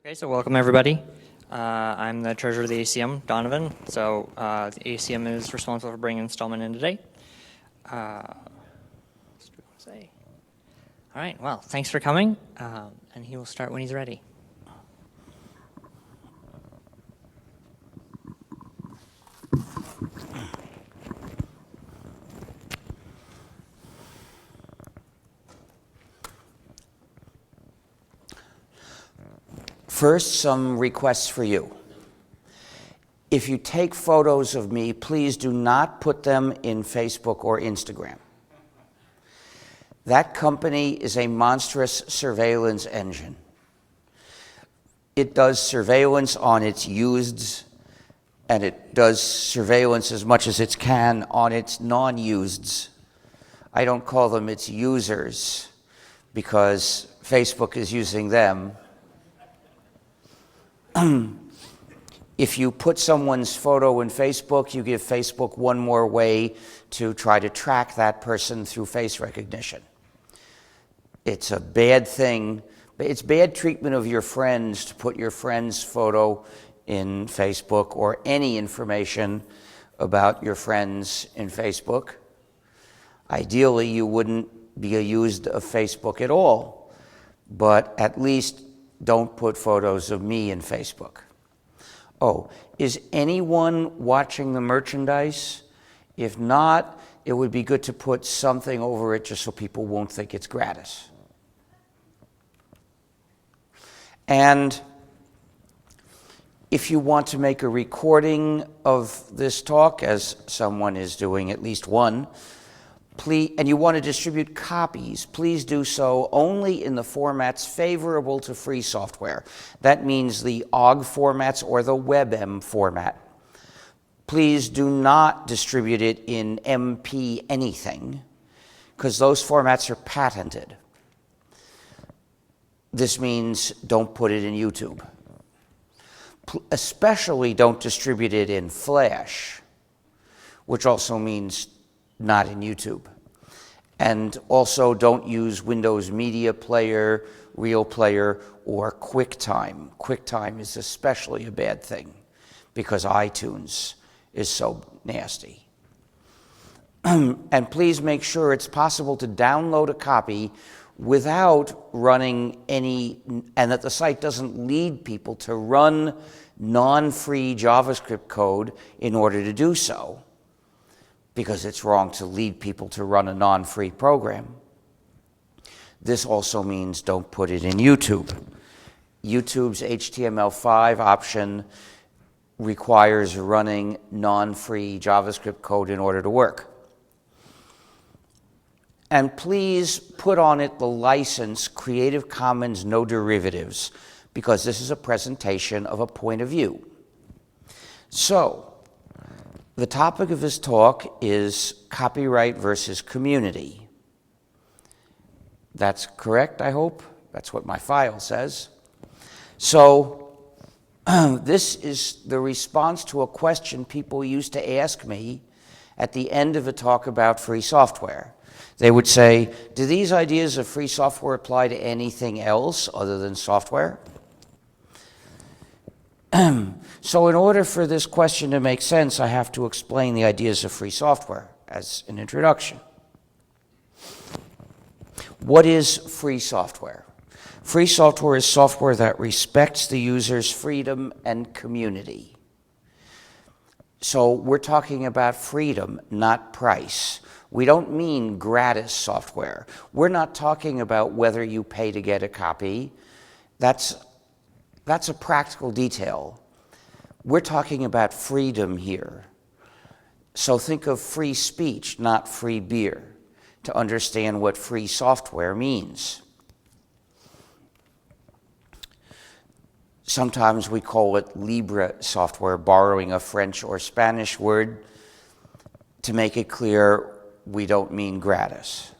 Okay, so welcome everybody. I'm the treasurer of the ACM, Donovan. So the ACM is responsible for bringing Stallman in today. What else do we want to say? All right, well, thanks for coming, and he will start when he's ready. First, some requests for you. If you take photos of me, please do not put them in Facebook or Instagram. That company is a monstrous surveillance engine. It does surveillance on its useds, and it does surveillance as much as it can on its non-useds. I don't call them its users because Facebook is using them. If you put someone's photo in Facebook, you give Facebook one more way to try to track that person through face recognition. It's a bad thing. It's bad treatment of your friends to put your friend's photo in Facebook or any information about your friends in Facebook. Ideally, you wouldn't be used of Facebook at all, but at least don't put photos of me in Facebook. Oh, is anyone watching the merchandise? If not, it would be good to put something over it just so people won't think it's gratis. And if you want to make a recording of this talk, as someone is doing, at least one, please, and you want to distribute copies, please do so only in the formats favorable to free software. That means the OGG formats or the WebM format. Please do not distribute it in MP anything, because those formats are patented. This means don't put it in YouTube. Especially don't distribute it in Flash, which also means not in YouTube. And also don't use Windows Media Player, Real Player, or QuickTime. QuickTime is especially a bad thing because iTunes is so nasty. And please make sure it's possible to download a copy without running any, and that the site doesn't lead people to run non-free JavaScript code in order to do so, because it's wrong to lead people to run a non-free program. This also means don't put it in YouTube. YouTube's HTML5 option requires running non-free JavaScript code in order to work. And please put on it the license Creative Commons No Derivatives, because this is a presentation of a point of view. So, the topic of this talk is copyright versus community. That's correct, I hope. That's what my file says. So, this is the response to a question people used to ask me at the end of a talk about free software. They would say, do these ideas of free software apply to anything else other than software? So in order for this question to make sense, I have to explain the ideas of free software as an introduction. What is free software? Free software is software that respects the user's freedom and community. So we're talking about freedom, not price. We don't mean gratis software. We're not talking about whether you pay to get a copy. That's a practical detail. We're talking about freedom here. So think of free speech, not free beer, to understand what free software means. Sometimes we call it libre software, borrowing a French or Spanish word. To make it clear, we don't mean gratis.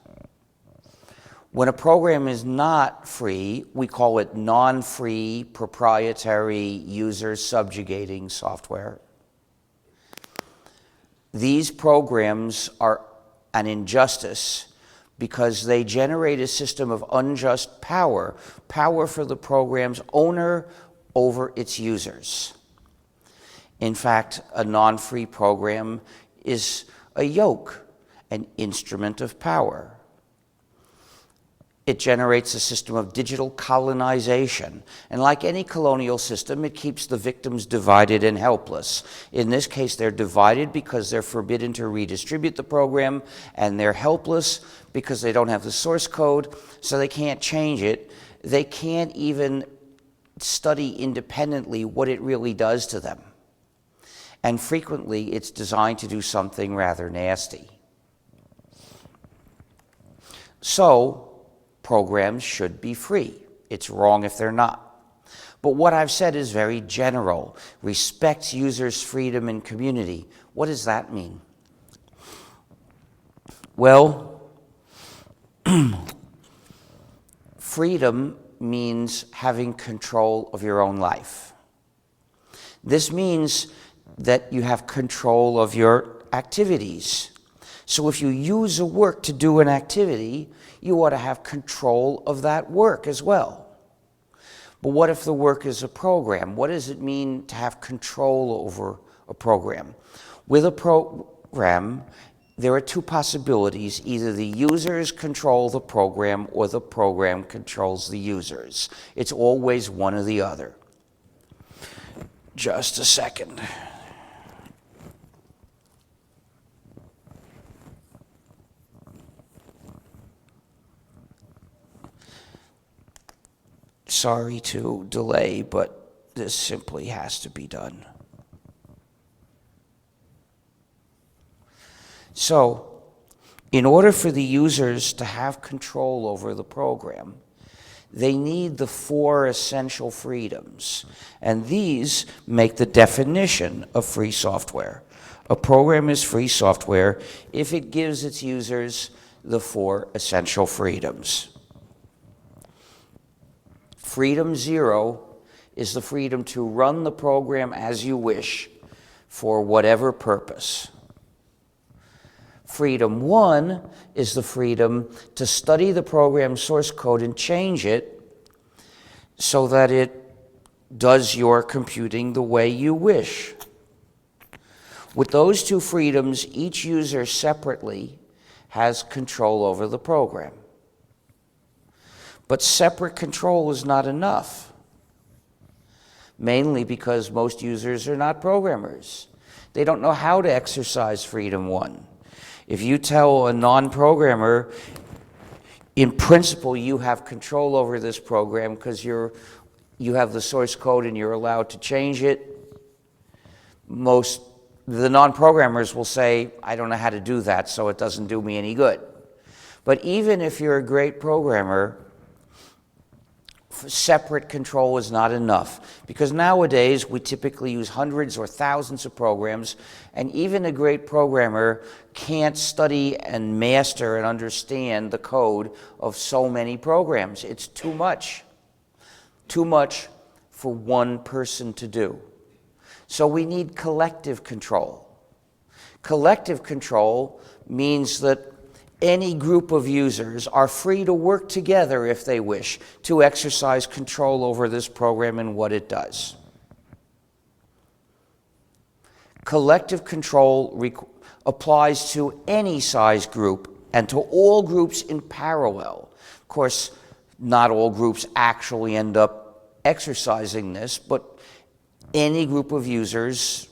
When a program is not free, we call it non-free, proprietary, user-subjugating software. These programs are an injustice because they generate a system of unjust power, power for the program's owner over its users. In fact, a non-free program is a yoke, an instrument of power. It generates a system of digital colonization, and like any colonial system, it keeps the victims divided and helpless. In this case, they're divided because they're forbidden to redistribute the program, and they're helpless because they don't have the source code, so they can't change it. They can't even study independently what it really does to them. And frequently, it's designed to do something rather nasty. So, programs should be free. It's wrong if they're not. But what I've said is very general. Respects users' freedom and community. What does that mean? Well, freedom means having control of your own life. This means that you have control of your activities. So if you use a work to do an activity, you ought to have control of that work as well. But what if the work is a program? What does it mean to have control over a program? With a program, there are two possibilities. Either the users control the program or the program controls the users. It's always one or the other. Just a second. Sorry to delay, but this simply has to be done. So, in order for the users to have control over the program, they need the 4 essential freedoms, and these make the definition of free software. A program is free software if it gives its users the 4 essential freedoms. Freedom 0 is the freedom to run the program as you wish for whatever purpose. Freedom 1 is the freedom to study the program's source code and change it so that it does your computing the way you wish. With those 2 freedoms, each user separately has control over the program. But separate control is not enough, mainly because most users are not programmers. They don't know how to exercise freedom 1. If you tell a non-programmer, in principle, you have control over this program because you have the source code and you're allowed to change it, the non-programmers will say, I don't know how to do that, so it doesn't do me any good. But even if you're a great programmer, separate control is not enough, because nowadays we typically use hundreds or thousands of programs, and even a great programmer can't study and master and understand the code of so many programs. It's too much for one person to do. So we need collective control. Collective control means that any group of users are free to work together if they wish to exercise control over this program and what it does. Collective control applies to any size group and to all groups in parallel. Of course, not all groups actually end up exercising this, but any group of users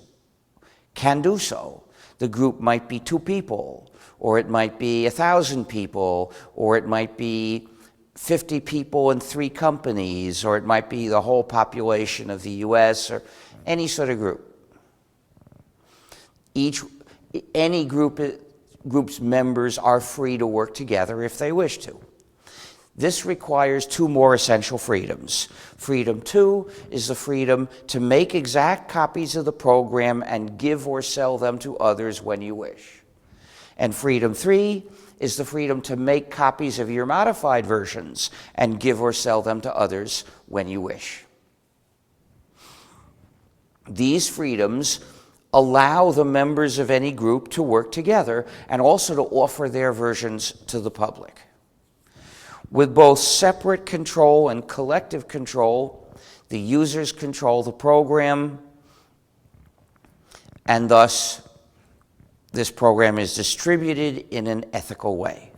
can do so. The group might be 2 people, or it might be 1,000 people, or it might be 50 people in 3 companies, or it might be the whole population of the US, or any sort of group. Any group's members are free to work together if they wish to. This requires 2 more essential freedoms. Freedom 2 is the freedom to make exact copies of the program and give or sell them to others when you wish. And freedom 3 is the freedom to make copies of your modified versions and give or sell them to others when you wish. These freedoms allow the members of any group to work together and also to offer their versions to the public. With both separate control and collective control, The users control the program, and thus this program is distributed in an ethical way.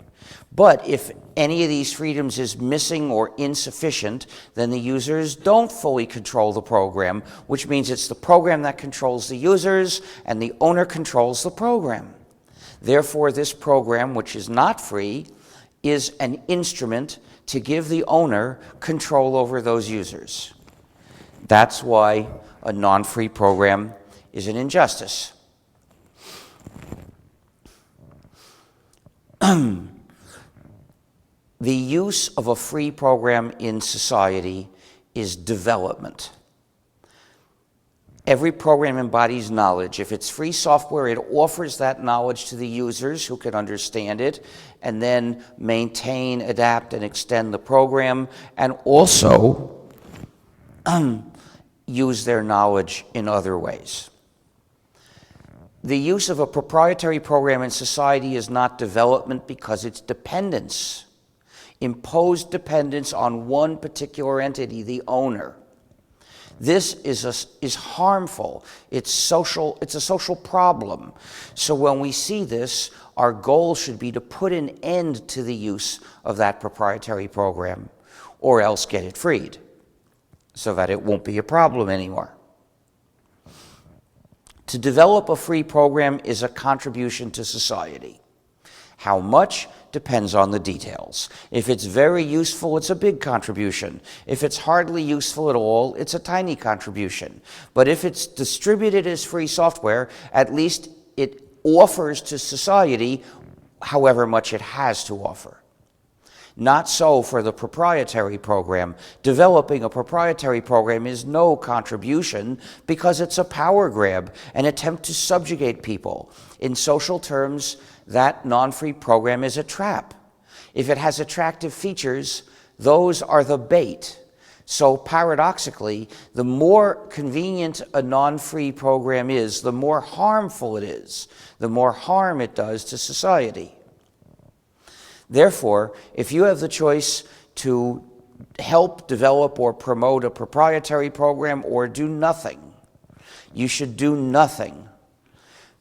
But if any of these freedoms is missing or insufficient, then the users don't fully control the program, which means it's the program that controls the users and the owner controls the program. Therefore, this program, which is not free, is an instrument to give the owner control over those users. That's why a non-free program is an injustice. The use of a free program in society is development. Every program embodies knowledge. If it's free software, it offers that knowledge to the users who can understand it and then maintain, adapt, and extend the program, and also use their knowledge in other ways. The use of a proprietary program in society is not development because it's dependence. Imposed dependence on one particular entity, the owner. This is harmful. It's a social problem. So when we see this, our goal should be to put an end to the use of that proprietary program, or else get it freed, so that it won't be a problem anymore. To develop a free program is a contribution to society. How much depends on the details. If it's very useful, it's a big contribution. If it's hardly useful at all, it's a tiny contribution. But if it's distributed as free software, at least it offers to society however much it has to offer. Not so for the proprietary program. Developing a proprietary program is no contribution because it's a power grab, an attempt to subjugate people. In social terms, that non-free program is a trap. If it has attractive features, those are the bait. So paradoxically, the more convenient a non-free program is, the more harmful it is, the more harm it does to society. Therefore, if you have the choice to help develop or promote a proprietary program or do nothing, you should do nothing,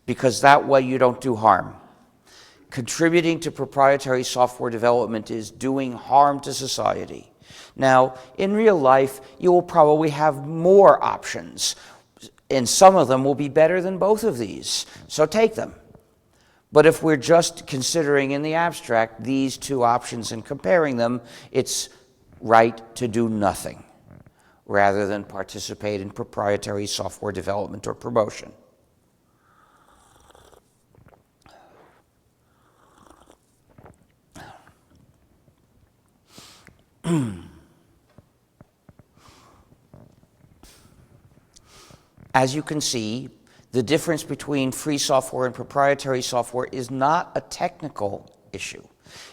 because that way you don't do harm. Contributing to proprietary software development is doing harm to society. Now, in real life, you will probably have more options, and some of them will be better than both of these, so take them. But if we're just considering in the abstract these two options and comparing them, it's right to do nothing rather than participate in proprietary software development or promotion. As you can see, the difference between free software and proprietary software is not a technical issue.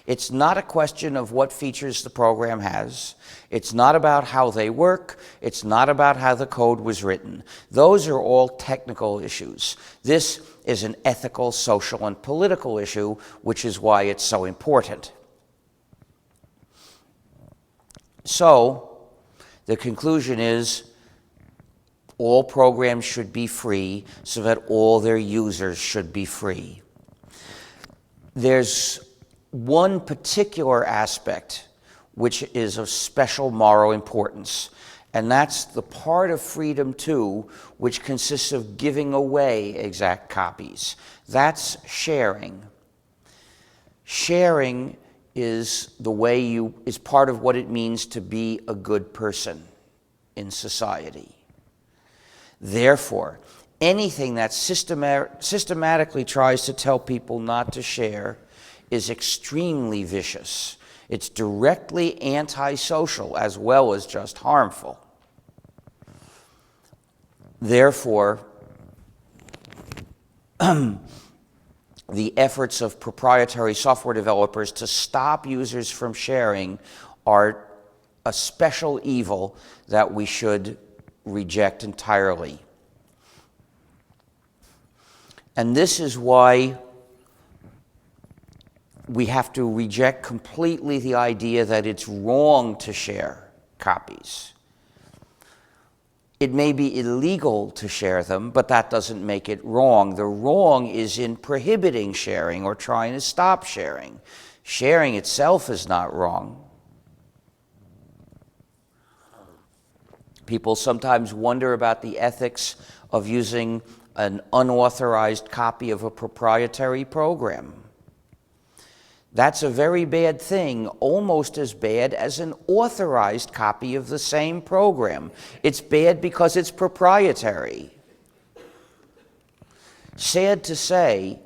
It's not a question of what features the program has. It's not about how they work. It's not about how the code was written. Those are all technical issues. This is an ethical, social, and political issue, which is why it's so important. So, the conclusion is all programs should be free so that all their users should be free. There's one particular aspect which is of special moral importance, and that's the part of freedom too, which consists of giving away exact copies. That's sharing. Sharing is part of what it means to be a good person in society. Therefore, anything that systematically tries to tell people not to share is extremely vicious. It's directly antisocial as well as just harmful. Therefore, the efforts of proprietary software developers to stop users from sharing are a special evil that we should reject entirely. And this is why we have to reject completely the idea that it's wrong to share copies. It may be illegal to share them, but that doesn't make it wrong. The wrong is in prohibiting sharing or trying to stop sharing. Sharing itself is not wrong. People sometimes wonder about the ethics of using an unauthorized copy of a proprietary program. That's a very bad thing, almost as bad as an authorized copy of the same program. It's bad because it's proprietary. Sad to say,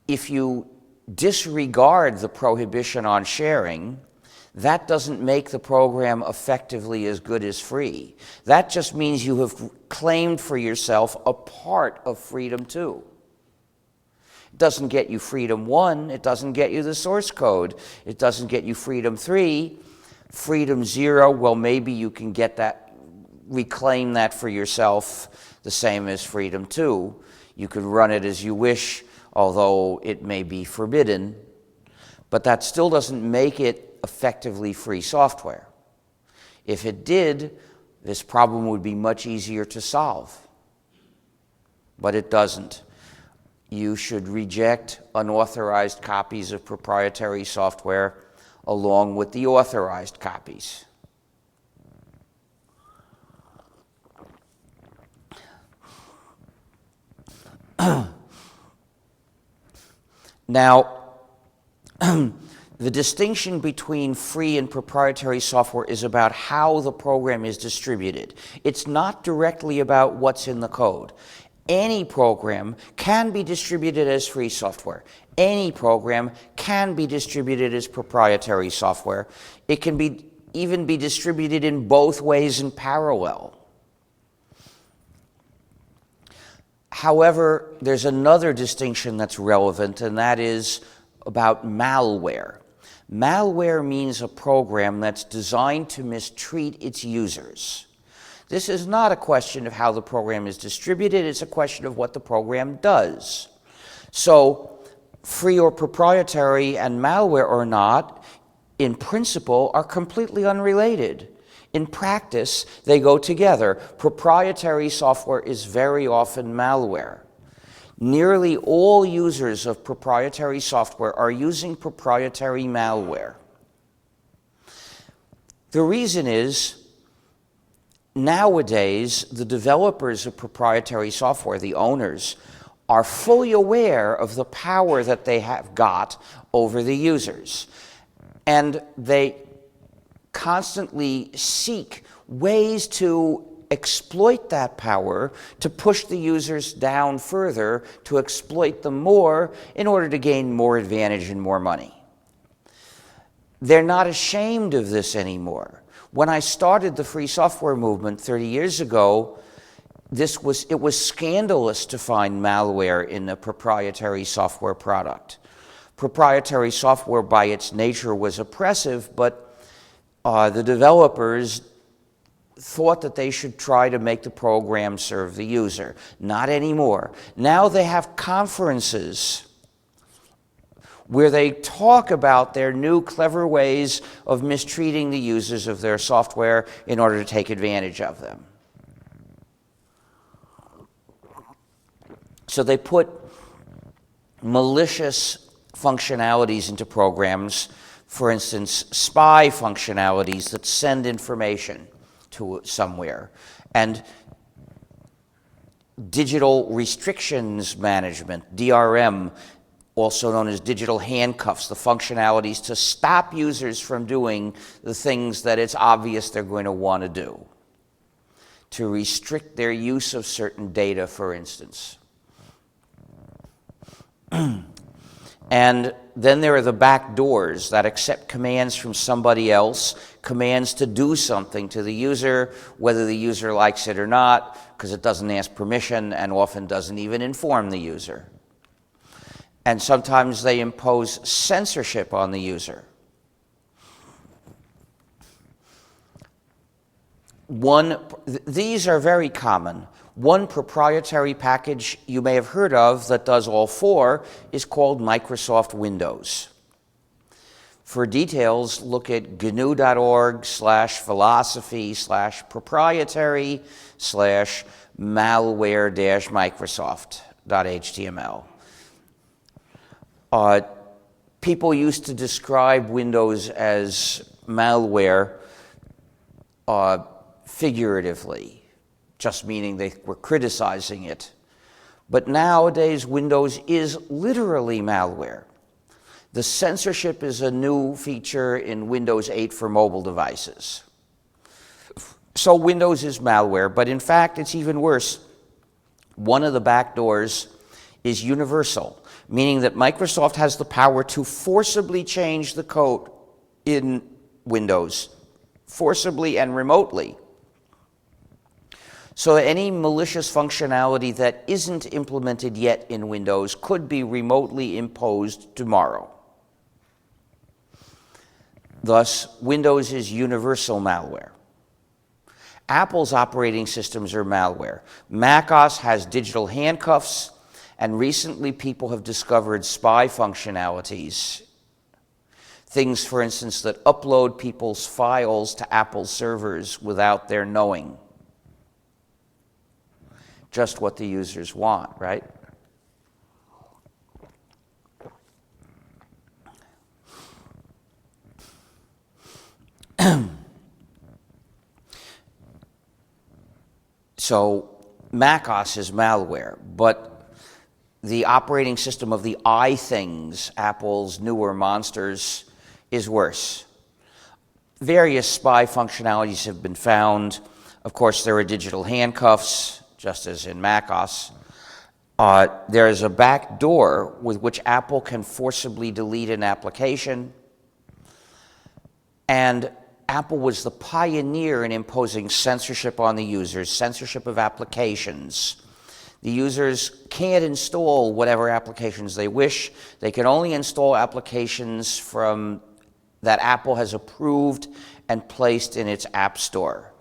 if you disregard the prohibition on sharing, that doesn't make the program effectively as good as free. That just means you have claimed for yourself a part of freedom 2. It doesn't get you freedom 1, it doesn't get you the source code, it doesn't get you freedom 3. Freedom 0, well, maybe you can get that, reclaim that for yourself, the same as freedom 2. You could run it as you wish, although it may be forbidden, but that still doesn't make it effectively free software. If it did, this problem would be much easier to solve, but it doesn't. You should reject unauthorized copies of proprietary software along with the authorized copies. Now, the distinction between free and proprietary software is about how the program is distributed. It's not directly about what's in the code. Any program can be distributed as free software. Any program can be distributed as proprietary software. It can even be distributed in both ways in parallel. However, there's another distinction that's relevant, and that is about malware. Malware means a program that's designed to mistreat its users. This is not a question of how the program is distributed, it's a question of what the program does. So, free or proprietary and malware or not, in principle, are completely unrelated. In practice, they go together. Proprietary software is very often malware. Nearly all users of proprietary software are using proprietary malware. The reason is, nowadays, the developers of proprietary software, the owners, are fully aware of the power that they have got over the users. And they constantly seek ways to exploit that power, to push the users down further, to exploit them more in order to gain more advantage and more money. They're not ashamed of this anymore. When I started the free software movement 30 years ago, it was scandalous to find malware in a proprietary software product. Proprietary software by its nature was oppressive, but the developers thought that they should try to make the program serve the user. Not anymore. Now they have conferences where they talk about their new clever ways of mistreating the users of their software in order to take advantage of them. So they put malicious functionalities into programs, for instance, spy functionalities that send information to somewhere, and digital restrictions management, DRM, also known as digital handcuffs, the functionalities to stop users from doing the things that it's obvious they're going to want to do, to restrict their use of certain data, for instance. And then there are the back doors that accept commands from somebody else, commands to do something to the user, whether the user likes it or not, because it doesn't ask permission and often doesn't even inform the user. And sometimes they impose censorship on the user. These are very common. One proprietary package you may have heard of that does all four is called Microsoft Windows. For details, look at gnu.org/philosophy/malware-microsoft.html. People used to describe Windows as malware figuratively, just meaning they were criticizing it. But nowadays, Windows is literally malware. The censorship is a new feature in Windows 8 for mobile devices. So Windows is malware, but in fact, it's even worse. One of the backdoors is universal, meaning that Microsoft has the power to forcibly change the code in Windows, forcibly and remotely. So any malicious functionality that isn't implemented yet in Windows could be remotely imposed tomorrow. Thus, Windows is universal malware. Apple's operating systems are malware. macOS has digital handcuffs, and recently people have discovered spy functionalities. Things, for instance, that upload people's files to Apple servers without their knowing. Just what the users want, right? So macOS is malware, but the operating system of the iThings, Apple's newer monsters, is worse. Various spy functionalities have been found. Of course, there are digital handcuffs, just as in macOS. There is a back door with which Apple can forcibly delete an application. And Apple was the pioneer in imposing censorship on the users, censorship of applications. The users can't install whatever applications they wish. They can only install applications that Apple has approved and placed in its App Store.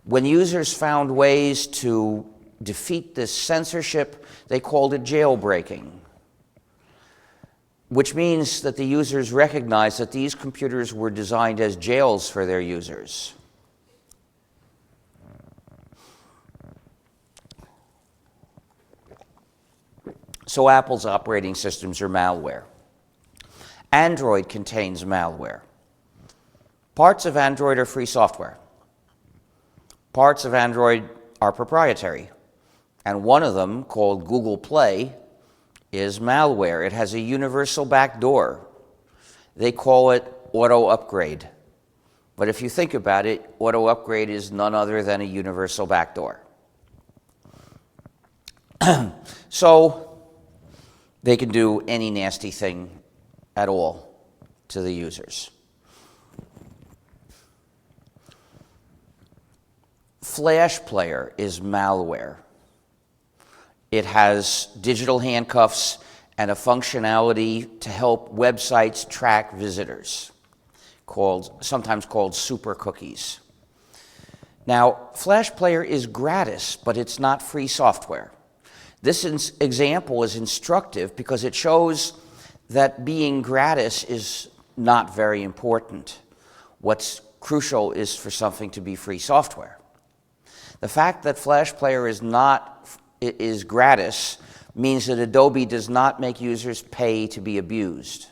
When users found ways to defeat this censorship, they called it jailbreaking, which means that the users recognized that these computers were designed as jails for their users. So Apple's operating systems are malware. Android contains malware. Parts of Android are free software. Parts of Android are proprietary. And one of them, called Google Play, is malware. It has a universal backdoor. They call it auto upgrade. But if you think about it, auto upgrade is none other than a universal backdoor. So they can do any nasty thing at all to the users. Flash Player is malware. It has digital handcuffs and a functionality to help websites track visitors, sometimes called super cookies. Now, Flash Player is gratis, but it's not free software. This example is instructive because it shows that being gratis is not very important. What's crucial is for something to be free software. The fact that Flash Player is gratis means that Adobe does not make users pay to be abused.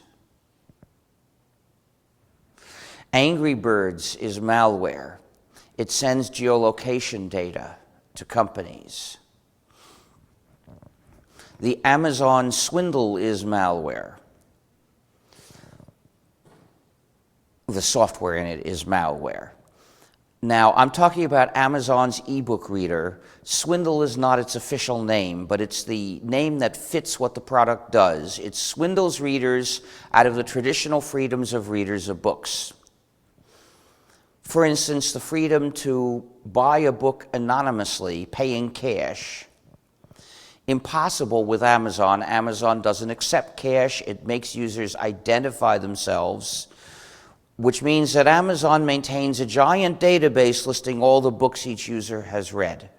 Angry Birds is malware. It sends geolocation data to companies. The Amazon swindle is malware. The software in it is malware. Now, I'm talking about Amazon's ebook reader. Swindle is not its official name, but it's the name that fits what the product does. It swindles readers out of the traditional freedoms of readers of books. For instance, the freedom to buy a book anonymously, paying cash. Impossible with Amazon. Amazon doesn't accept cash. It makes users identify themselves, which means that Amazon maintains a giant database listing all the books each user has read.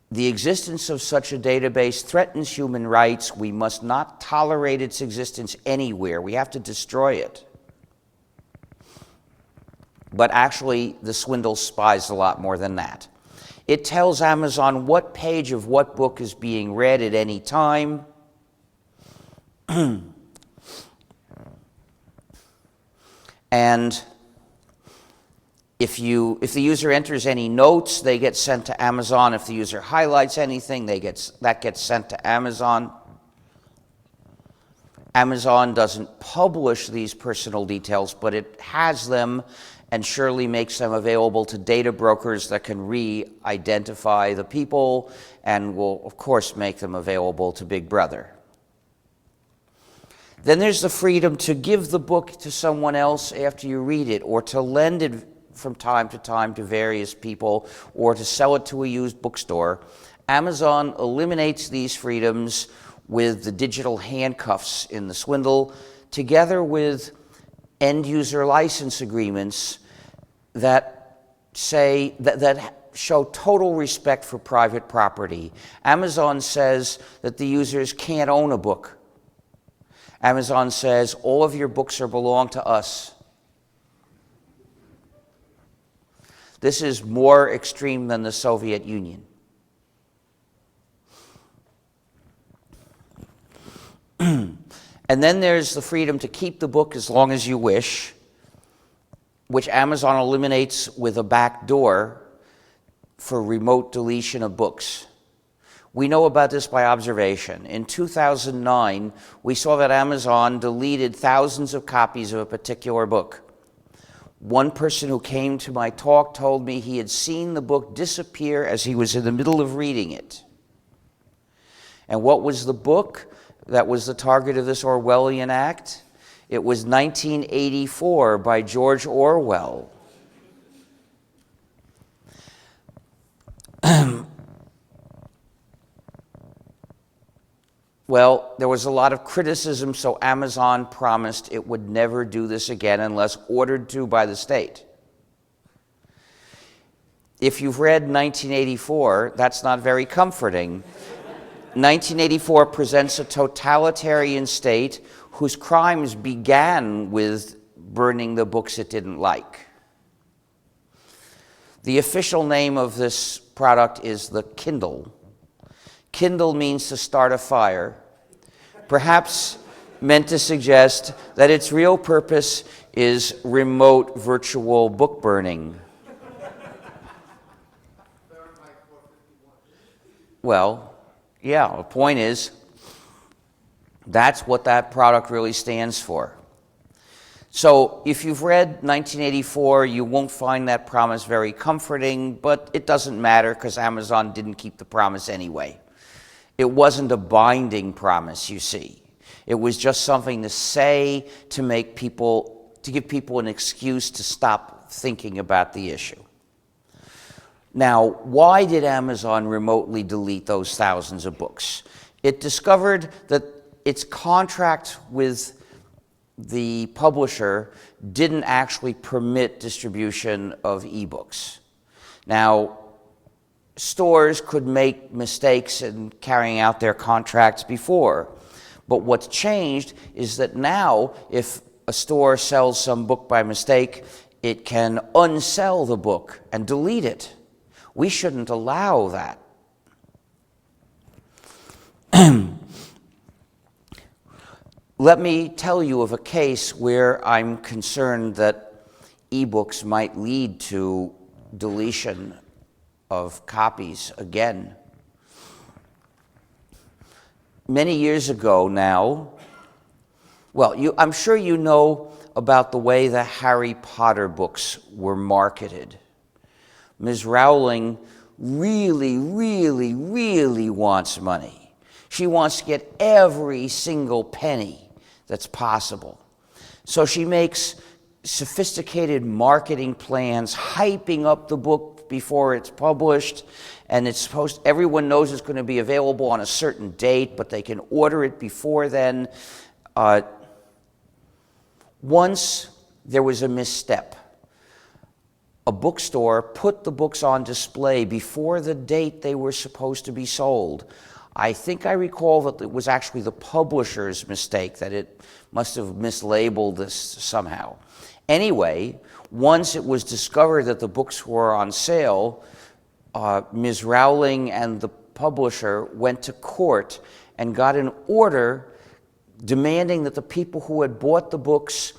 The existence of such a database threatens human rights. We must not tolerate its existence anywhere. We have to destroy it. But actually, the swindle spies a lot more than that. It tells Amazon what page of what book is being read at any time. And if the user enters any notes, they get sent to Amazon. If the user highlights anything, that gets sent to Amazon. Amazon doesn't publish these personal details, but it has them and surely makes them available to data brokers that can re-identify the people and will, of course, make them available to Big Brother. Then there's the freedom to give the book to someone else after you read it, or to lend it from time to time to various people, or to sell it to a used bookstore. Amazon eliminates these freedoms with the digital handcuffs in the swindle, together with end-user license agreements that show total respect for private property. Amazon says that the users can't own a book. Amazon says all of your books belong to us. This is more extreme than the Soviet Union. And then there's the freedom to keep the book as long as you wish, which Amazon eliminates with a back door for remote deletion of books. We know about this by observation. In 2009, we saw that Amazon deleted thousands of copies of a particular book. One person who came to my talk told me he had seen the book disappear as he was in the middle of reading it. And what was the book that was the target of this Orwellian act? It was 1984 by George Orwell. Well, there was a lot of criticism, so Amazon promised it would never do this again unless ordered to by the state. If you've read 1984, that's not very comforting. 1984 presents a totalitarian state whose crimes began with burning the books it didn't like. The official name of this product is the Kindle. Kindle means to start a fire, perhaps meant to suggest that its real purpose is remote virtual book burning. Well, yeah, the point is, that's what that product really stands for. So if you've read 1984, you won't find that promise very comforting, but it doesn't matter because Amazon didn't keep the promise anyway. It wasn't a binding promise, you see. It was just something to say to give people an excuse to stop thinking about the issue. Now, why did Amazon remotely delete those thousands of books? It discovered that its contract with the publisher didn't actually permit distribution of ebooks. Now, stores could make mistakes in carrying out their contracts before, but what's changed is that now if a store sells some book by mistake, it can unsell the book and delete it. We shouldn't allow that. Let me tell you of a case where I'm concerned that ebooks might lead to deletion of copies again. Many years ago now, I'm sure you know about the way the Harry Potter books were marketed. Ms. Rowling really, really, really wants money. She wants to get every single penny that's possible. So she makes sophisticated marketing plans, hyping up the book before it's published, and everyone knows it's going to be available on a certain date, but they can order it before then. Once there was a misstep. a bookstore put the books on display before the date they were supposed to be sold. I think I recall that it was actually the publisher's mistake, that it must have mislabeled this somehow. Anyway, once it was discovered that the books were on sale, Ms. Rowling and the publisher went to court and got an order demanding that the people who had bought the books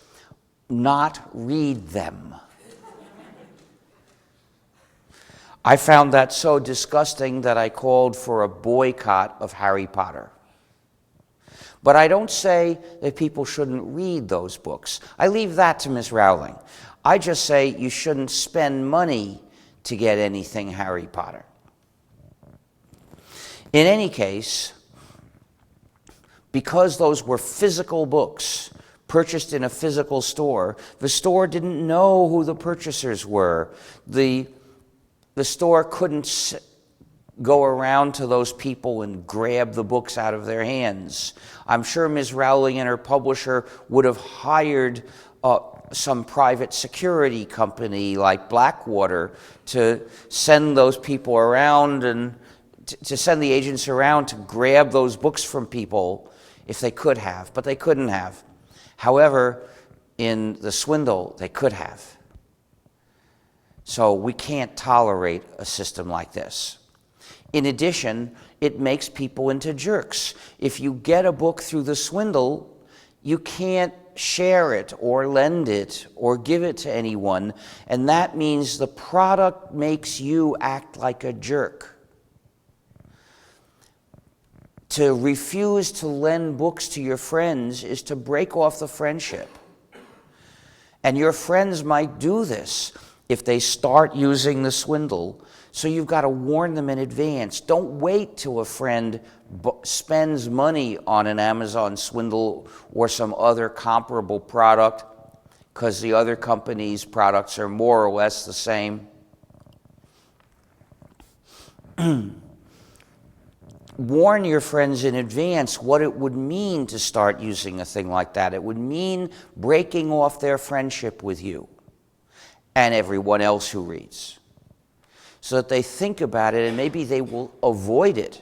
not read them. I found that so disgusting that I called for a boycott of Harry Potter. But I don't say that people shouldn't read those books. I leave that to Ms. Rowling. I just say you shouldn't spend money to get anything Harry Potter. In any case, because those were physical books purchased in a physical store, the store didn't know who the purchasers were. The store couldn't go around to those people and grab the books out of their hands. I'm sure Ms. Rowling and her publisher would have hired some private security company like Blackwater to send those people around and to send the agents around to grab those books from people if they could have, but they couldn't have. However, in the swindle, they could have. So we can't tolerate a system like this. In addition, it makes people into jerks. If you get a book through the swindle, you can't share it or lend it or give it to anyone, and that means the product makes you act like a jerk. To refuse to lend books to your friends is to break off the friendship. And your friends might do this if they start using the swindle. So you've got to warn them in advance. Don't wait till a friend spends money on an Amazon swindle or some other comparable product because the other company's products are more or less the same. Warn your friends in advance what it would mean to start using a thing like that. It would mean breaking off their friendship with you and everyone else who reads, so that they think about it and maybe they will avoid it.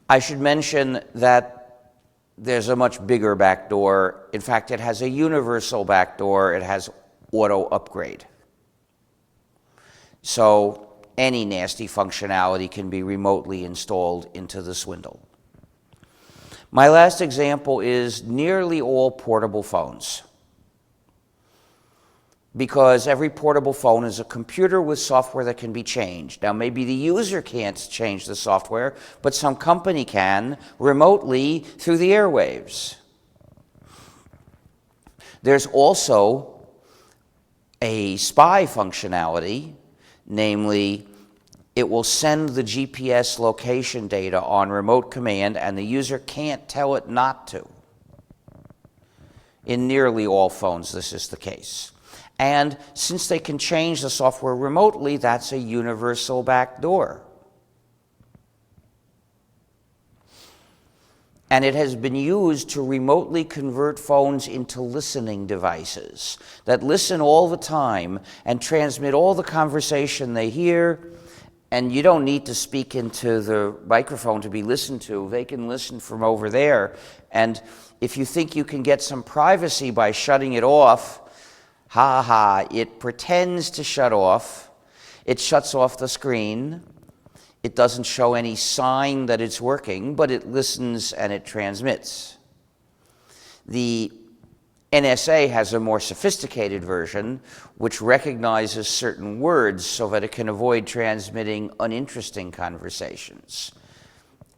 I should mention that there's a much bigger backdoor. In fact, it has a universal backdoor. It has auto upgrade. So any nasty functionality can be remotely installed into the swindle. My last example is nearly all portable phones, because every portable phone is a computer with software that can be changed. Now, maybe the user can't change the software, but some company can remotely through the airwaves. There's also a spy functionality, namely, it will send the GPS location data on remote command, and the user can't tell it not to. In nearly all phones, this is the case. And since they can change the software remotely, that's a universal backdoor. And it has been used to remotely convert phones into listening devices that listen all the time and transmit all the conversation they hear. And you don't need to speak into the microphone to be listened to. They can listen from over there. And if you think you can get some privacy by shutting it off, it pretends to shut off. It shuts off the screen. It doesn't show any sign that it's working, but it listens and it transmits. The NSA has a more sophisticated version which recognizes certain words so that it can avoid transmitting uninteresting conversations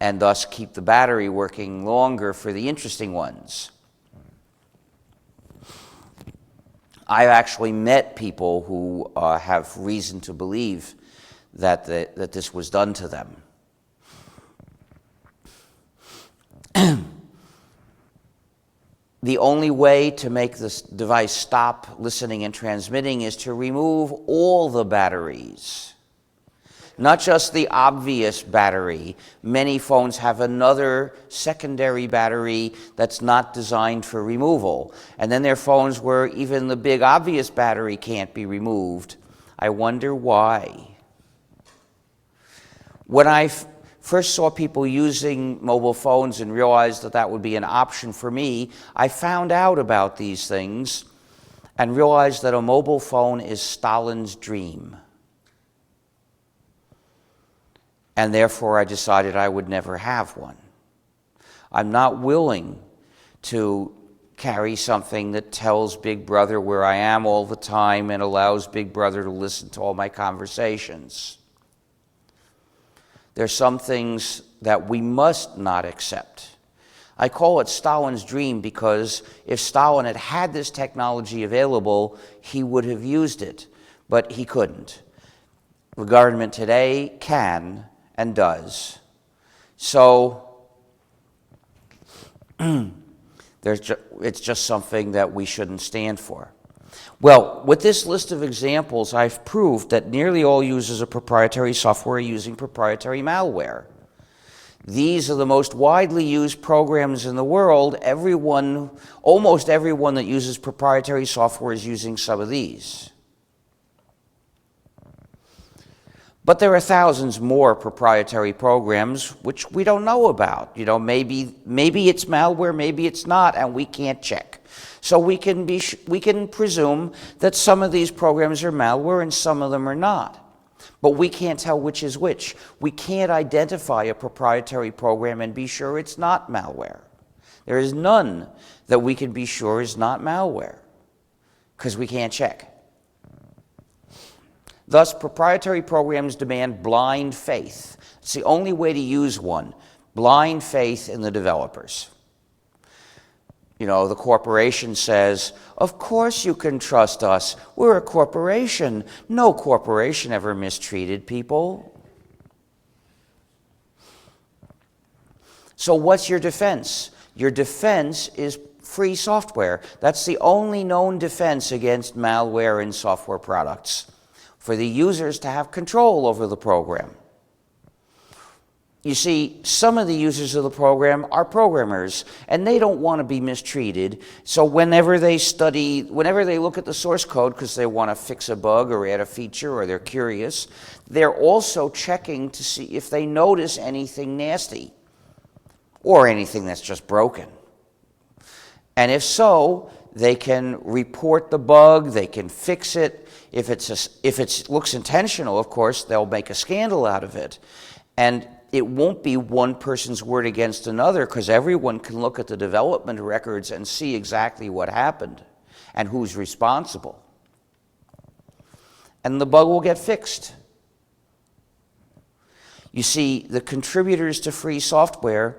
and thus keep the battery working longer for the interesting ones. I've actually met people who have reason to believe that this was done to them. The only way to make this device stop listening and transmitting is to remove all the batteries. Not just the obvious battery. Many phones have another secondary battery that's not designed for removal. And then there are phones where even the big obvious battery can't be removed. I wonder why. When I first saw people using mobile phones and realized that that would be an option for me, I found out about these things and realized that a mobile phone is Stalin's dream. And therefore I decided I would never have one. I'm not willing to carry something that tells Big Brother where I am all the time and allows Big Brother to listen to all my conversations. There's some things that we must not accept. I call it Stalin's dream because if Stalin had had this technology available, he would have used it, but he couldn't. The government today can and does. So it's just something that we shouldn't stand for. Well, with this list of examples, I've proved that nearly all users of proprietary software are using proprietary malware. These are the most widely used programs in the world. Almost everyone that uses proprietary software is using some of these. But there are thousands more proprietary programs which we don't know about. You know, maybe it's malware, maybe it's not, and we can't check. So we can presume that some of these programs are malware and some of them are not. But we can't tell which is which. We can't identify a proprietary program and be sure it's not malware. There is none that we can be sure is not malware because we can't check. Thus, proprietary programs demand blind faith. It's the only way to use one, blind faith in the developers. You know, the corporation says, of course you can trust us. We're a corporation. No corporation ever mistreated people. So what's your defense? Your defense is free software. That's the only known defense against malware in software products, for the users to have control over the program. You see, some of the users of the program are programmers, and they don't want to be mistreated. So whenever they look at the source code because they want to fix a bug or add a feature or they're curious, they're also checking to see if they notice anything nasty or anything that's just broken. And if so, they can report the bug, they can fix it. If it looks intentional, of course, they'll make a scandal out of it. And it won't be one person's word against another because everyone can look at the development records and see exactly what happened and who's responsible. And the bug will get fixed. You see, the contributors to free software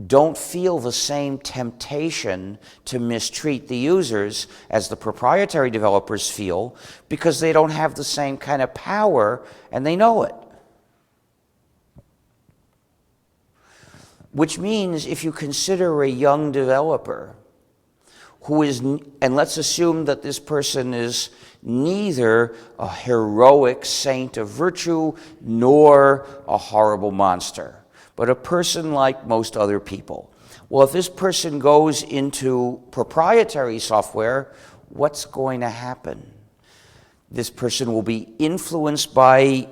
don't feel the same temptation to mistreat the users as the proprietary developers feel because they don't have the same kind of power and they know it. Which means if you consider a young developer who is, and let's assume that this person is neither a heroic saint of virtue nor a horrible monster, but a person like most other people. Well, if this person goes into proprietary software, what's going to happen? This person will be influenced by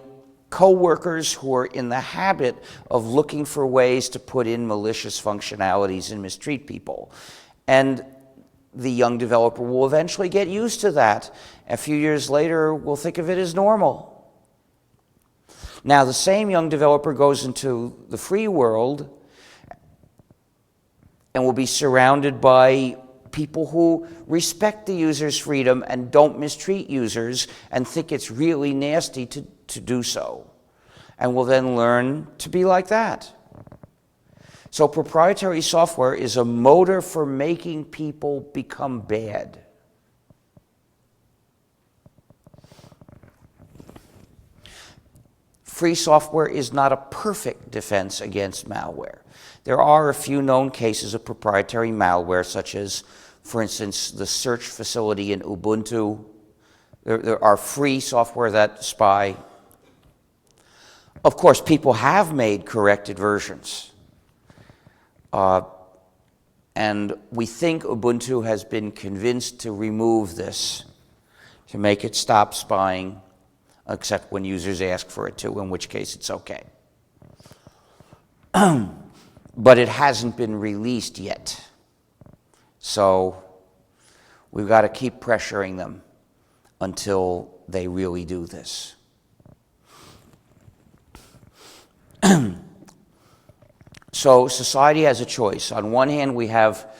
coworkers who are in the habit of looking for ways to put in malicious functionalities and mistreat people. And the young developer will eventually get used to that. A few years later, we'll think of it as normal. Now, the same young developer goes into the free world and will be surrounded by people who respect the user's freedom and don't mistreat users and think it's really nasty to do so, and will then learn to be like that. So proprietary software is a motor for making people become bad. Free software is not a perfect defense against malware. There are a few known cases of proprietary malware, such as, for instance, the search facility in Ubuntu. There are free software that spy. Of course, people have made corrected versions. And we think Ubuntu has been convinced to remove this, to make it stop spying, except when users ask for it to, in which case it's okay. But it hasn't been released yet. So we've got to keep pressuring them until they really do this. So society has a choice. On one hand, we have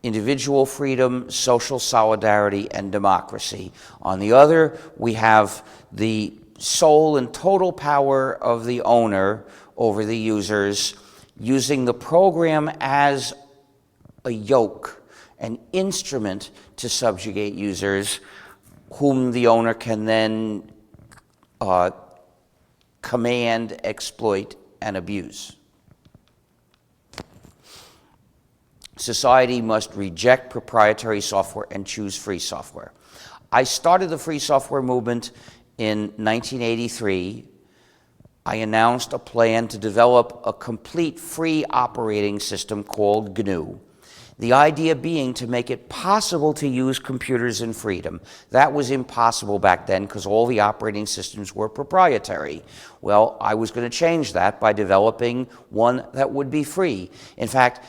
individual freedom, social solidarity, and democracy. On the other, we have the sole and total power of the owner over the users, using the program as a yoke, an instrument to subjugate users, whom the owner can then command, exploit, and abuse. Society must reject proprietary software and choose free software. I started the free software movement in 1983. I announced a plan to develop a complete free operating system called GNU. The idea being to make it possible to use computers in freedom. That was impossible back then because all the operating systems were proprietary. Well, I was going to change that by developing one that would be free. In fact,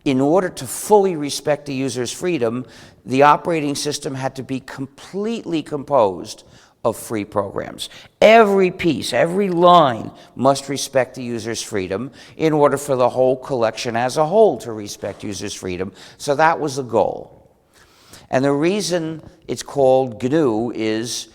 in order to fully respect the user's freedom, the operating system had to be completely composed of free programs. Every piece, every line must respect the user's freedom in order for the whole collection as a whole to respect users' freedom. So that was the goal. And the reason it's called GNU is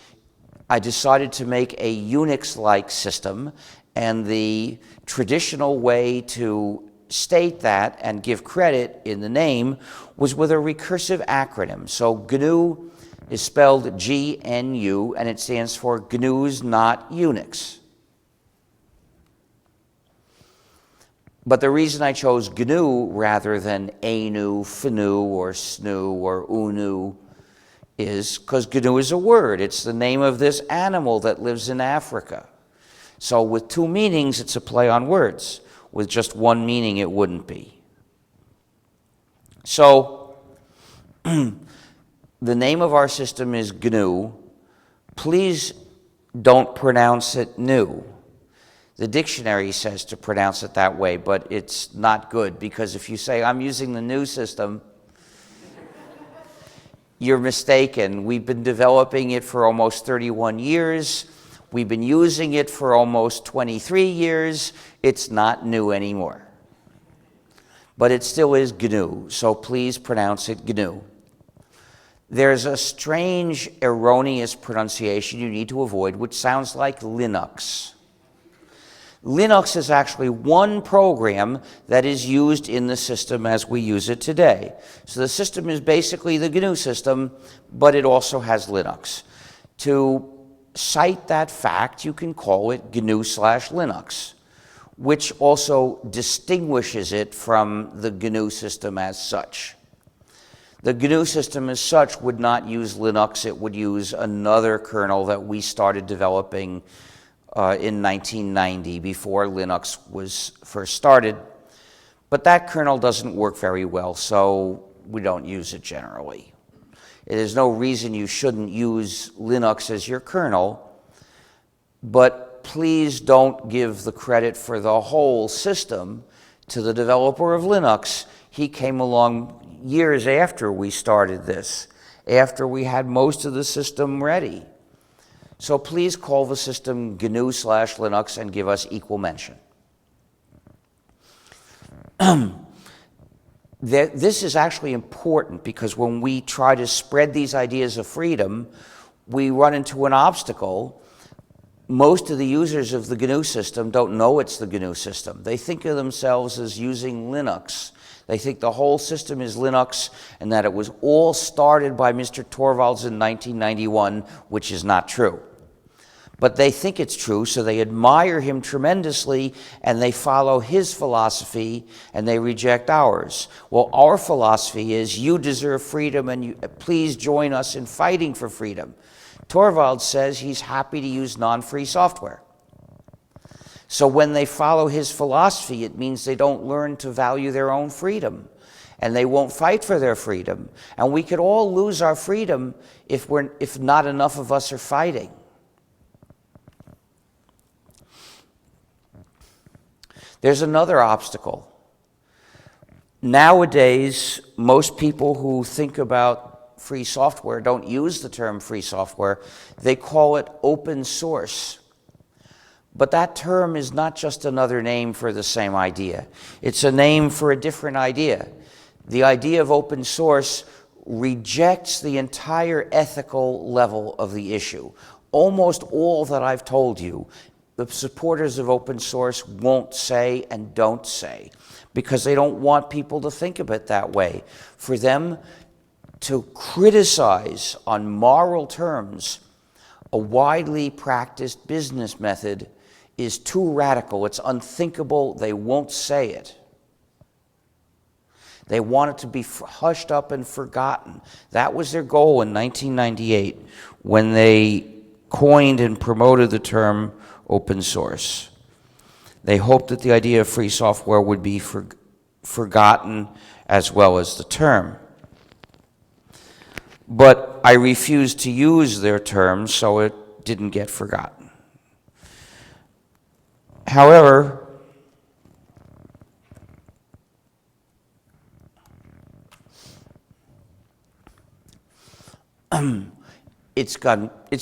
I decided to make a Unix-like system, and the traditional way to state that and give credit in the name was with a recursive acronym. So GNU is spelled G-N-U, and it stands for GNU's Not Unix. But the reason I chose GNU rather than ANU, FNU, or SNU, or UNU is because GNU is a word. It's the name of this animal that lives in Africa. So with two meanings, it's a play on words. With just one meaning, it wouldn't be. So the name of our system is GNU. Please don't pronounce it new. The dictionary says to pronounce it that way, but it's not good, because if you say, I'm using the new system, you're mistaken. We've been developing it for almost 31 years. We've been using it for almost 23 years. It's not new anymore. But it still is GNU, so please pronounce it GNU. There's a strange, erroneous pronunciation you need to avoid, which sounds like Linux. Linux is actually one program that is used in the system as we use it today. So the system is basically the GNU system, but it also has Linux. To cite that fact, you can call it GNU/Linux, which also distinguishes it from the GNU system as such. The GNU system as such would not use Linux. It would use another kernel that we started developing in 1990, before Linux was first started. But that kernel doesn't work very well, so we don't use it generally. There's no reason you shouldn't use Linux as your kernel, but please don't give the credit for the whole system to the developer of Linux. He came along years after we started this, after we had most of the system ready. So please call the system GNU/Linux and give us equal mention. This is actually important, because when we try to spread these ideas of freedom, we run into an obstacle. Most of the users of the GNU system don't know it's the GNU system. They think of themselves as using Linux. They think the whole system is Linux and that it was all started by Mr. Torvalds in 1991, which is not true. But they think it's true, so they admire him tremendously, and they follow his philosophy, and they reject ours. Well, our philosophy is, you deserve freedom, and please join us in fighting for freedom. Torvalds says he's happy to use non-free software. So when they follow his philosophy, it means they don't learn to value their own freedom, and they won't fight for their freedom. And we could all lose our freedom if not enough of us are fighting. There's another obstacle. Nowadays, most people who think about free software don't use the term free software. They call it open source. But that term is not just another name for the same idea. It's a name for a different idea. The idea of open source rejects the entire ethical level of the issue. Almost all that I've told you, the supporters of open source won't say and don't say, because they don't want people to think of it that way. For them to criticize on moral terms a widely practiced business method is too radical. It's unthinkable. They won't say it. They want it to be hushed up and forgotten. That was their goal in 1998 when they coined and promoted the term open source. They hoped that the idea of free software would be forgotten as well as the term. But I refused to use their term, so it didn't get forgotten. However, it's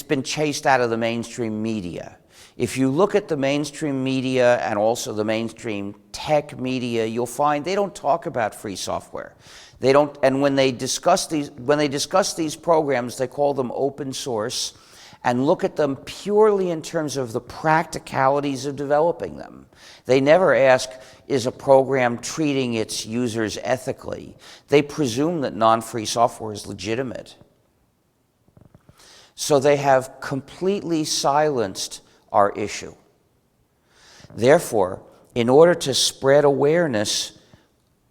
been chased out of the mainstream media. If you look at the mainstream media and also the mainstream tech media, you'll find they don't talk about free software. They don't, and when they discuss these programs, they call them open source and look at them purely in terms of the practicalities of developing them. They never ask, is a program treating its users ethically? They presume that non-free software is legitimate. So they have completely silenced our issue. Therefore, in order to spread awareness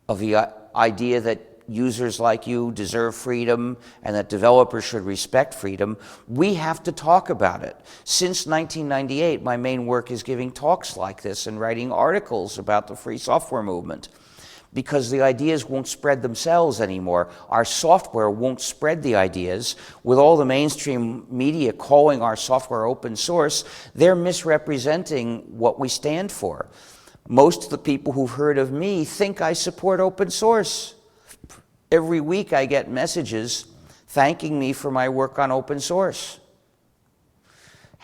of the idea that users like you deserve freedom and that developers should respect freedom, we have to talk about it. Since 1998, my main work is giving talks like this and writing articles about the free software movement, because the ideas won't spread themselves anymore. Our software won't spread the ideas. With all the mainstream media calling our software open source, they're misrepresenting what we stand for. Most of the people who've heard of me think I support open source. Every week I get messages thanking me for my work on open source,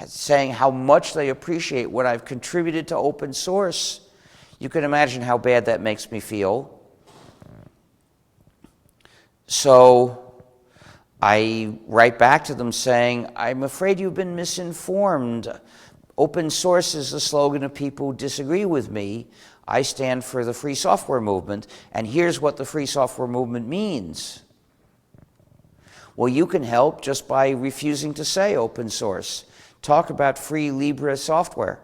saying how much they appreciate what I've contributed to open source. You can imagine how bad that makes me feel. So I write back to them saying, I'm afraid you've been misinformed. Open source is the slogan of people who disagree with me. I stand for the free software movement, and here's what the free software movement means. Well, you can help just by refusing to say open source. Talk about free Libre software.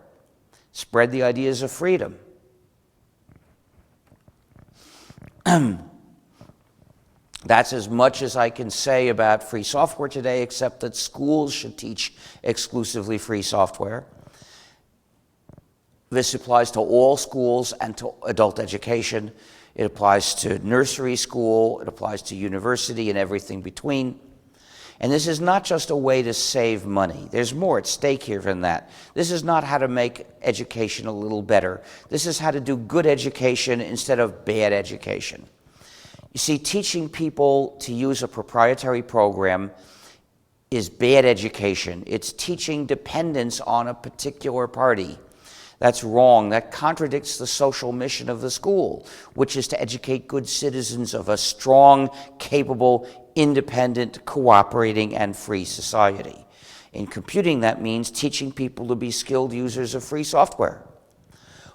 Spread the ideas of freedom. That's as much as I can say about free software today, except that schools should teach exclusively free software. This applies to all schools and to adult education. It applies to nursery school, it applies to university and everything between. And this is not just a way to save money. There's more at stake here than that. This is not how to make education a little better. This is how to do good education instead of bad education. You see, teaching people to use a proprietary program is bad education. It's teaching dependence on a particular party. That's wrong. That contradicts the social mission of the school, which is to educate good citizens of a strong, capable, independent, cooperating, and free society. In computing, that means teaching people to be skilled users of free software.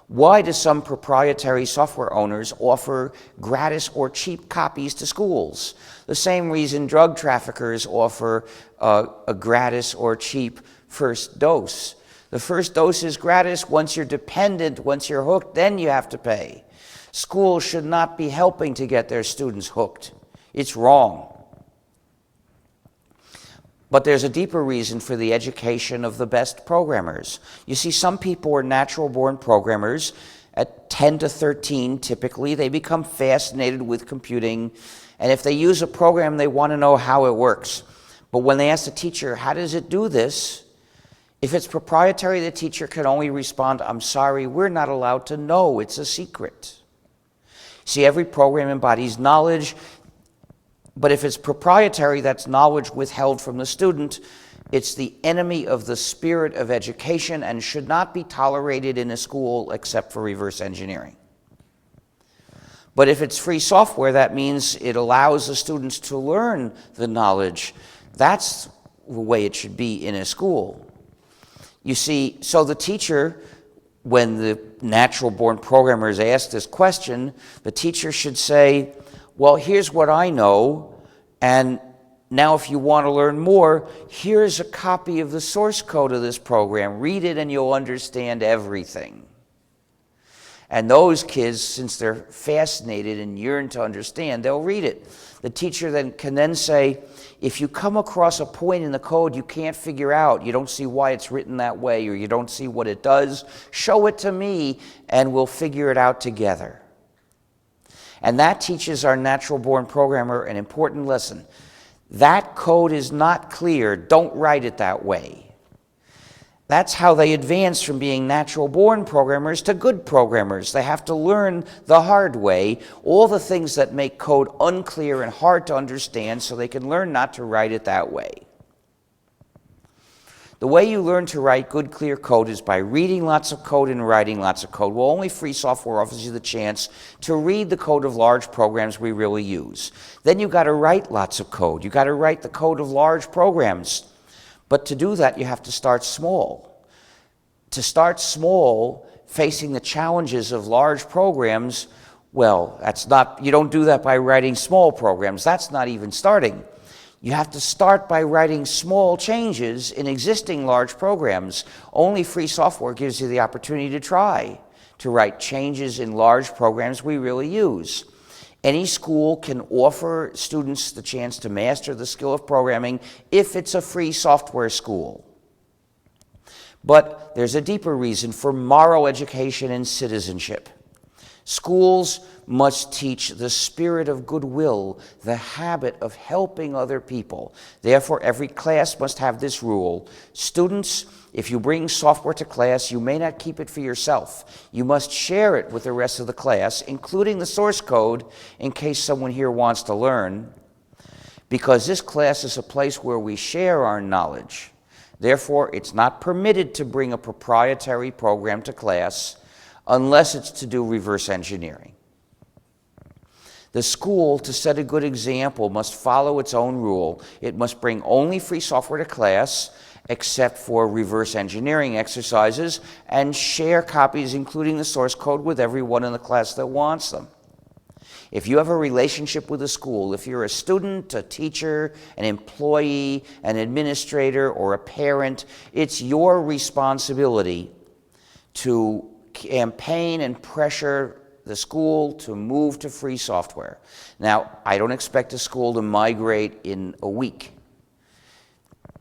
Why do some proprietary software owners offer gratis or cheap copies to schools? The same reason drug traffickers offer a gratis or cheap first dose. The first dose is gratis. Once you're dependent, once you're hooked, then you have to pay. Schools should not be helping to get their students hooked. It's wrong. But there's a deeper reason for the education of the best programmers. You see, some people are natural-born programmers. At 10 to 13, typically, they become fascinated with computing, and if they use a program, they want to know how it works. But when they ask the teacher, how does it do this? If it's proprietary, the teacher can only respond, I'm sorry, we're not allowed to know, it's a secret. See, every program embodies knowledge, but if it's proprietary, that's knowledge withheld from the student. It's the enemy of the spirit of education and should not be tolerated in a school except for reverse engineering. But if it's free software, that means it allows the students to learn the knowledge. That's the way it should be in a school. You see, so the teacher, when the natural-born programmers ask this question, the teacher should say, well, here's what I know, and now if you want to learn more, here's a copy of the source code of this program. Read it and you'll understand everything. And those kids, since they're fascinated and yearn to understand, they'll read it. The teacher can then say, if you come across a point in the code you can't figure out, you don't see why it's written that way, or you don't see what it does, show it to me and we'll figure it out together. And that teaches our natural-born programmer an important lesson. That code is not clear. Don't write it that way. That's how they advance from being natural-born programmers to good programmers. They have to learn the hard way, all the things that make code unclear and hard to understand, so they can learn not to write it that way. The way you learn to write good, clear code is by reading lots of code and writing lots of code. Well, only free software offers you the chance to read the code of large programs we really use. Then you've got to write lots of code. You've got to write the code of large programs. But to do that, you have to start small. To start small, facing the challenges of large programs, well, you don't do that by writing small programs. That's not even starting. You have to start by writing small changes in existing large programs. Only free software gives you the opportunity to try to write changes in large programs we really use. Any school can offer students the chance to master the skill of programming if it's a free software school. But there's a deeper reason for moral education and citizenship. Schools must teach the spirit of goodwill, the habit of helping other people. Therefore, every class must have this rule. Students, if you bring software to class, you may not keep it for yourself. You must share it with the rest of the class, including the source code, in case someone here wants to learn, because this class is a place where we share our knowledge. Therefore, it's not permitted to bring a proprietary program to class unless it's to do reverse engineering. The school, to set a good example, must follow its own rule. It must bring only free software to class, except for reverse engineering exercises, and share copies, including the source code, with everyone in the class that wants them. If you have a relationship with a school, if you're a student, a teacher, an employee, an administrator, or a parent, it's your responsibility to campaign and pressure the school to move to free software. Now, I don't expect a school to migrate in a week.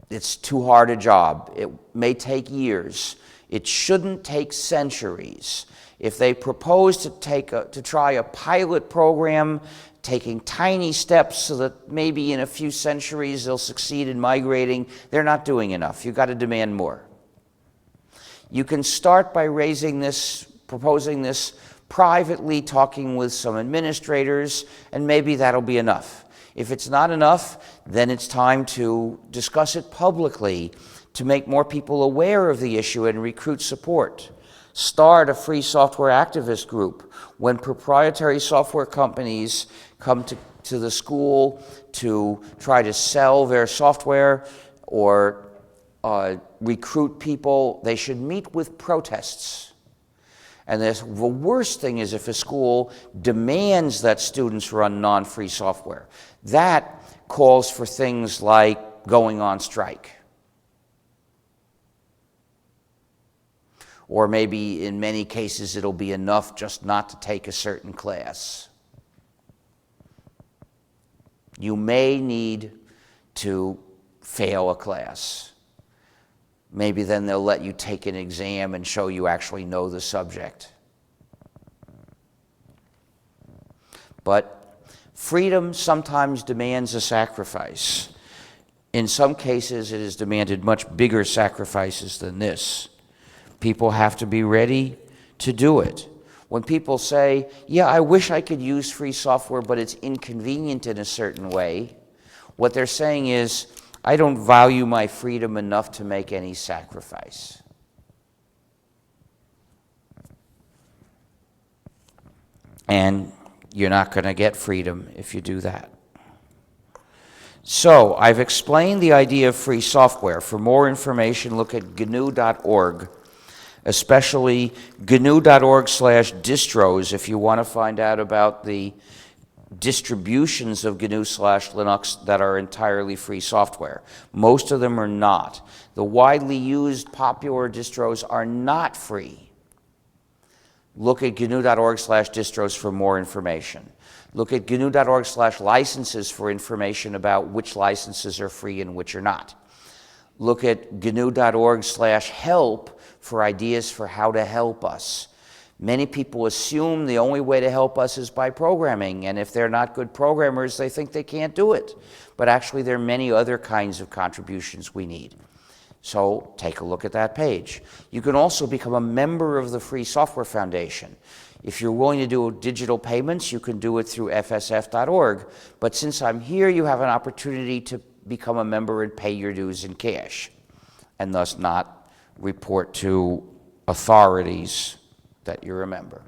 It's too hard a job. It may take years. It shouldn't take centuries. If they propose to try a pilot program, taking tiny steps so that maybe in a few centuries they'll succeed in migrating, they're not doing enough. You've got to demand more. You can start by proposing this privately, talking with some administrators, and maybe that'll be enough. If it's not enough, then it's time to discuss it publicly to make more people aware of the issue and recruit support. Start a free software activist group. When proprietary software companies come to the school to try to sell their software or recruit people, they should meet with protests. And the worst thing is if a school demands that students run non-free software. That calls for things like going on strike. Or maybe in many cases it'll be enough just not to take a certain class. You may need to fail a class. Maybe then they'll let you take an exam and show you actually know the subject. But freedom sometimes demands a sacrifice. In some cases, it has demanded much bigger sacrifices than this. People have to be ready to do it. When people say, yeah, I wish I could use free software, but it's inconvenient in a certain way, what they're saying is, I don't value my freedom enough to make any sacrifice. And you're not going to get freedom if you do that. So, I've explained the idea of free software. For more information, look at gnu.org, especially gnu.org/distros if you want to find out about the distributions of gnu/linux that are entirely free software. Most of them are not. The widely used popular distros are not free. Look at gnu.org/distros for more information. Look at gnu.org/licenses for information about which licenses are free and which are not. Look at gnu.org/help for ideas for how to help us. Many people assume the only way to help us is by programming, and if they're not good programmers, they think they can't do it. But actually, there are many other kinds of contributions we need. So take a look at that page. You can also become a member of the Free Software Foundation. If you're willing to do digital payments, you can do it through fsf.org. But since I'm here, you have an opportunity to become a member and pay your dues in cash, and thus not report to authorities that you're a member.